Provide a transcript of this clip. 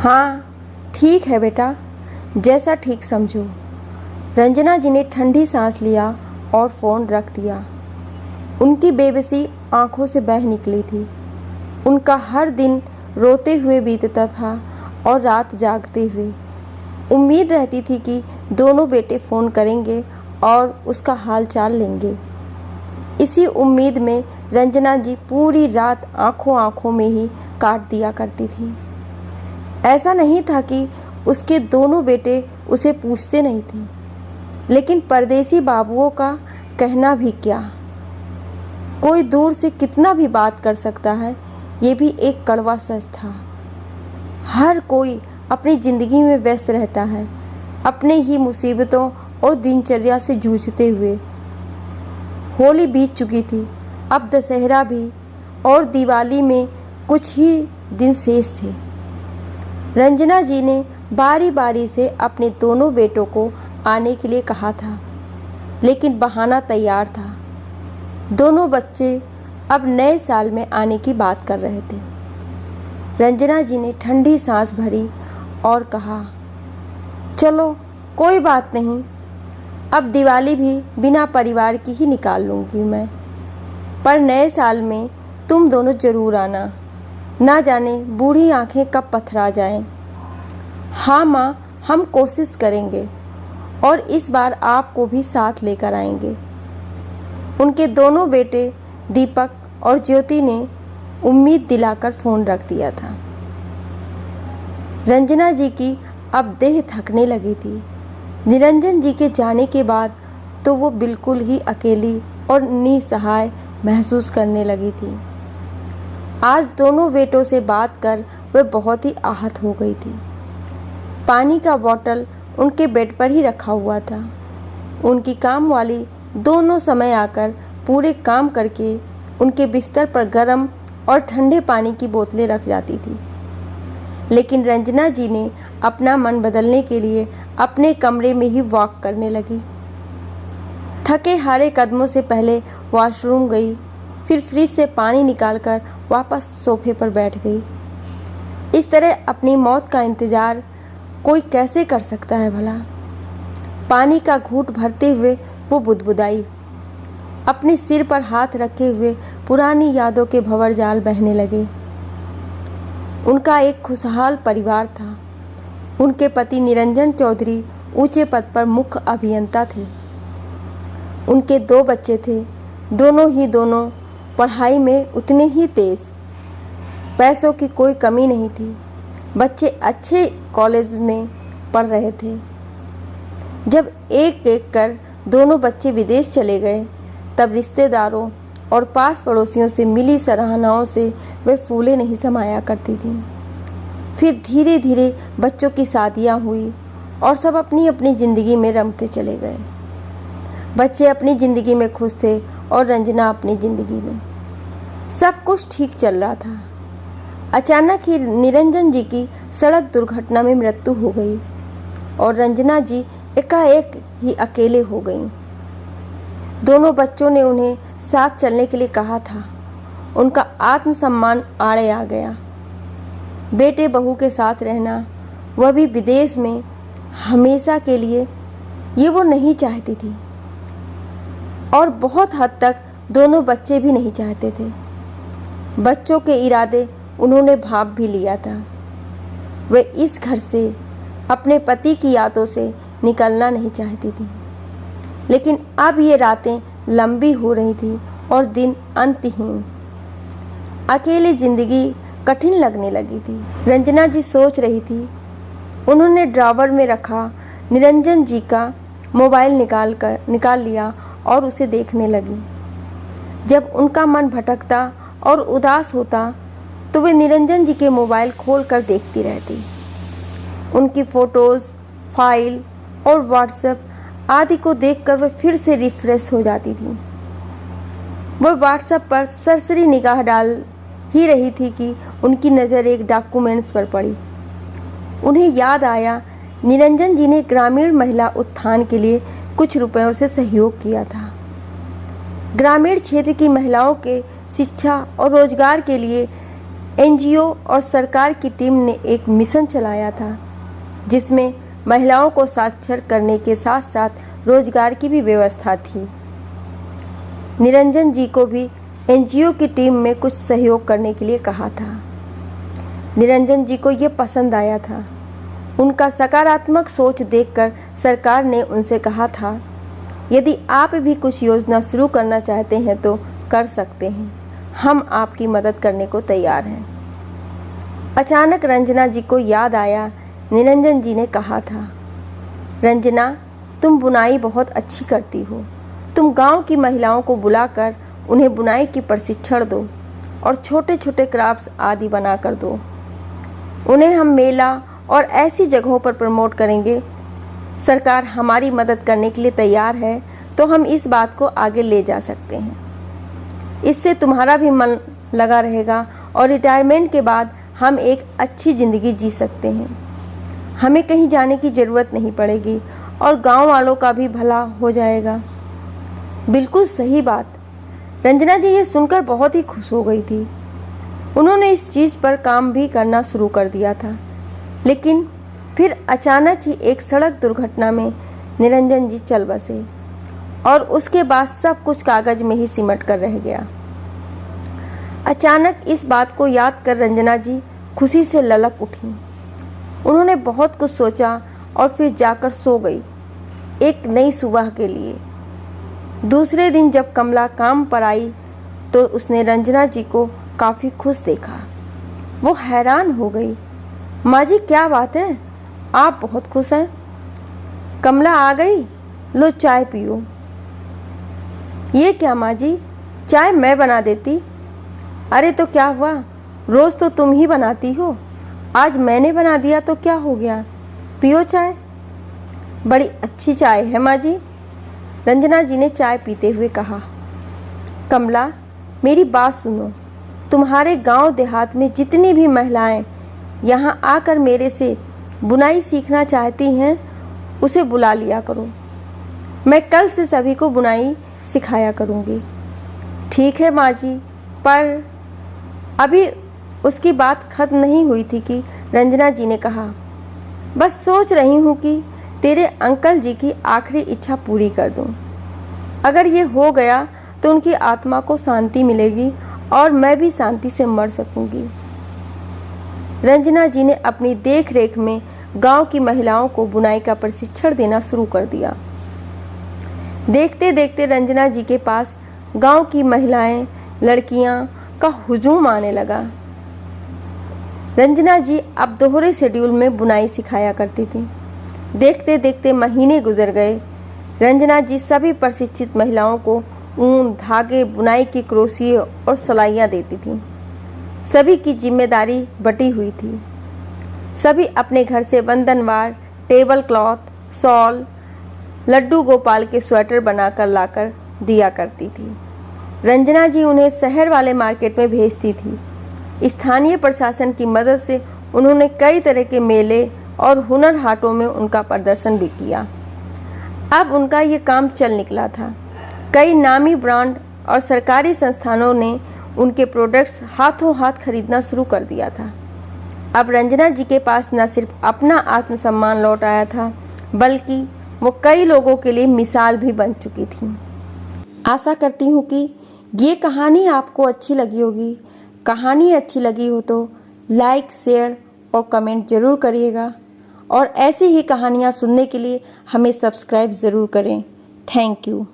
हाँ ठीक है बेटा, जैसा ठीक समझो। रंजना जी ने ठंडी सांस लिया और फ़ोन रख दिया। उनकी बेबसी आंखों से बह निकली थी। उनका हर दिन रोते हुए बीतता था और रात जागते हुए। उम्मीद रहती थी कि दोनों बेटे फ़ोन करेंगे और उसका हाल चाल लेंगे। इसी उम्मीद में रंजना जी पूरी रात आंखों आंखों में ही काट दिया करती थी। ऐसा नहीं था कि उसके दोनों बेटे उसे पूछते नहीं थे, लेकिन परदेसी बाबुओं का कहना भी क्या। कोई दूर से कितना भी बात कर सकता है, ये भी एक कड़वा सच था। हर कोई अपनी ज़िंदगी में व्यस्त रहता है, अपने ही मुसीबतों और दिनचर्या से जूझते हुए। होली बीत चुकी थी, अब दशहरा भी, और दिवाली में कुछ ही दिन शेष थे। रंजना जी ने बारी बारी से अपने दोनों बेटों को आने के लिए कहा था, लेकिन बहाना तैयार था। दोनों बच्चे अब नए साल में आने की बात कर रहे थे। रंजना जी ने ठंडी सांस भरी और कहा, चलो कोई बात नहीं, अब दिवाली भी बिना परिवार की ही निकाल लूँगी मैं, पर नए साल में तुम दोनों ज़रूर आना। ना जाने बूढ़ी आंखें कब पथरा जाएं। हाँ माँ, हम कोशिश करेंगे और इस बार आपको भी साथ लेकर आएंगे। उनके दोनों बेटे दीपक और ज्योति ने उम्मीद दिलाकर फ़ोन रख दिया था। रंजना जी की अब देह थकने लगी थी। निरंजन जी के जाने के बाद तो वो बिल्कुल ही अकेली और निसहाय महसूस करने लगी थी। आज दोनों बेटों से बात कर वह बहुत ही आहत हो गई थी। पानी का बोतल उनके बेड पर ही रखा हुआ था। उनकी काम वाली दोनों समय आकर पूरे काम करके उनके बिस्तर पर गर्म और ठंडे पानी की बोतलें रख जाती थी। लेकिन रंजना जी ने अपना मन बदलने के लिए अपने कमरे में ही वॉक करने लगी। थके हारे कदमों से पहले वॉशरूम गई, फिर फ्रिज से पानी निकालकर वापस सोफे पर बैठ गई। इस तरह अपनी मौत का इंतज़ार कोई कैसे कर सकता है भला। पानी का घूंट भरते हुए वो बुदबुदाई। अपने सिर पर हाथ रखे हुए पुरानी यादों के भंवरजाल बहने लगे। उनका एक खुशहाल परिवार था। उनके पति निरंजन चौधरी ऊंचे पद पर मुख्य अभियंता थे। उनके 2 बच्चे थे, दोनों पढ़ाई में उतने ही तेज। पैसों की कोई कमी नहीं थी। बच्चे अच्छे कॉलेज में पढ़ रहे थे। जब एक एक कर दोनों बच्चे विदेश चले गए, तब रिश्तेदारों और पास पड़ोसियों से मिली सराहनाओं से वे फूले नहीं समाया करती थीं। फिर धीरे धीरे बच्चों की शादियां हुई और सब अपनी अपनी ज़िंदगी में रमते चले गए। बच्चे अपनी ज़िंदगी में खुश थे और रंजना अपनी ज़िंदगी में। सब कुछ ठीक चल रहा था। अचानक ही निरंजन जी की सड़क दुर्घटना में मृत्यु हो गई और रंजना जी एकाएक ही अकेले हो गईं। दोनों बच्चों ने उन्हें साथ चलने के लिए कहा था। उनका आत्मसम्मान आड़े आ गया। बेटे बहू के साथ रहना, वह भी विदेश में, हमेशा के लिए, ये वो नहीं चाहती थी। और बहुत हद तक दोनों बच्चे भी नहीं चाहते थे। बच्चों के इरादे उन्होंने भाप भी लिया था। वे इस घर से, अपने पति की यादों से निकलना नहीं चाहती थी। लेकिन अब ये रातें लंबी हो रही थी और दिन अंतहीन। अकेली जिंदगी कठिन लगने लगी थी। रंजना जी सोच रही थी। उन्होंने ड्रॉवर में रखा निरंजन जी का मोबाइल निकाल लिया और उसे देखने लगी। जब उनका मन भटकता और उदास होता तो वे निरंजन जी के मोबाइल खोलकर देखती रहती। उनकी फ़ोटोज़, फाइल और व्हाट्सएप आदि को देखकर वह फिर से रिफ्रेश हो जाती थी। वह व्हाट्सएप पर सरसरी निगाह डाल ही रही थी कि उनकी नज़र एक डॉक्यूमेंट्स पर पड़ी। उन्हें याद आया, निरंजन जी ने ग्रामीण महिला उत्थान के लिए कुछ रुपयों से सहयोग किया था। ग्रामीण क्षेत्र की महिलाओं के शिक्षा और रोजगार के लिए एनजीओ और सरकार की टीम ने एक मिशन चलाया था जिसमें महिलाओं को साक्षर करने के साथ साथ रोजगार की भी व्यवस्था थी। निरंजन जी को भी एनजीओ की टीम में कुछ सहयोग करने के लिए कहा था। निरंजन जी को ये पसंद आया था। उनका सकारात्मक सोच देखकर सरकार ने उनसे कहा था, यदि आप भी कुछ योजना शुरू करना चाहते हैं तो कर सकते हैं, हम आपकी मदद करने को तैयार हैं। अचानक रंजना जी को याद आया, निरंजन जी ने कहा था, रंजना तुम बुनाई बहुत अच्छी करती हो, तुम गांव की महिलाओं को बुलाकर उन्हें बुनाई की प्रशिक्षण दो और छोटे छोटे क्राफ्ट्स आदि बना कर दो। उन्हें हम मेला और ऐसी जगहों पर प्रमोट करेंगे। सरकार हमारी मदद करने के लिए तैयार है तो हम इस बात को आगे ले जा सकते हैं। इससे तुम्हारा भी मन लगा रहेगा और रिटायरमेंट के बाद हम एक अच्छी ज़िंदगी जी सकते हैं। हमें कहीं जाने की ज़रूरत नहीं पड़ेगी और गांव वालों का भी भला हो जाएगा। बिल्कुल सही बात। रंजना जी ये सुनकर बहुत ही खुश हो गई थी। उन्होंने इस चीज़ पर काम भी करना शुरू कर दिया था, लेकिन फिर अचानक ही एक सड़क दुर्घटना में निरंजन जी चल बसे और उसके बाद सब कुछ कागज में ही सिमट कर रह गया। अचानक इस बात को याद कर रंजना जी खुशी से ललक उठी। उन्होंने बहुत कुछ सोचा और फिर जाकर सो गई एक नई सुबह के लिए। दूसरे दिन जब कमला काम पर आई तो उसने रंजना जी को काफ़ी खुश देखा। वो हैरान हो गई। माँ जी क्या बात है, आप बहुत खुश हैं। कमला आ गई, लो चाय पियो। ये क्या माँ जी, चाय मैं बना देती। अरे तो क्या हुआ, रोज़ तो तुम ही बनाती हो, आज मैंने बना दिया तो क्या हो गया, पियो चाय। बड़ी अच्छी चाय है माँ जी, रंजना जी ने चाय पीते हुए कहा। कमला मेरी बात सुनो, तुम्हारे गांव देहात में जितनी भी महिलाएं यहाँ आकर मेरे से बुनाई सीखना चाहती हैं उसे बुला लिया करो। मैं कल से सभी को बुनाई सिखाया करूँगी। ठीक है माँ जी, पर अभी उसकी बात खत्म नहीं हुई थी कि रंजना जी ने कहा, बस सोच रही हूँ कि तेरे अंकल जी की आखिरी इच्छा पूरी कर दूँ। अगर ये हो गया तो उनकी आत्मा को शांति मिलेगी और मैं भी शांति से मर सकूँगी। रंजना जी ने अपनी देख रेख में गांव की महिलाओं को बुनाई का प्रशिक्षण देना शुरू कर दिया। देखते देखते रंजना जी के पास गांव की महिलाएं, लड़कियां का हुजूम आने लगा। रंजना जी अब दोहरे शेड्यूल में बुनाई सिखाया करती थी। देखते देखते महीने गुजर गए। रंजना जी सभी प्रशिक्षित महिलाओं को ऊन, धागे, बुनाई की क्रोशिये और सिलाइयाँ देती थीं। सभी की जिम्मेदारी बटी हुई थी। सभी अपने घर से बंधनवार, table cloth, shawl, Laddu Gopal के स्वेटर बनाकर लाकर दिया करती थी। रंजना जी उन्हें शहर वाले मार्केट में भेजती थी। स्थानीय प्रशासन की मदद से उन्होंने कई तरह के मेले और हुनर हाटों में उनका प्रदर्शन भी किया। अब उनका ये काम चल निकला था। कई नामी ब्रांड और सरकारी संस्थानों ने उनके प्रोडक्ट्स हाथों हाथ खरीदना शुरू कर दिया था। अब रंजना जी के पास न सिर्फ अपना आत्मसम्मान लौट आया था, बल्कि वो कई लोगों के लिए मिसाल भी बन चुकी थी। आशा करती हूँ कि ये कहानी आपको अच्छी लगी होगी। कहानी अच्छी लगी हो तो लाइक, शेयर और कमेंट ज़रूर करिएगा और ऐसी ही कहानियाँ सुनने के लिए हमें सब्सक्राइब ज़रूर करें। Thank you.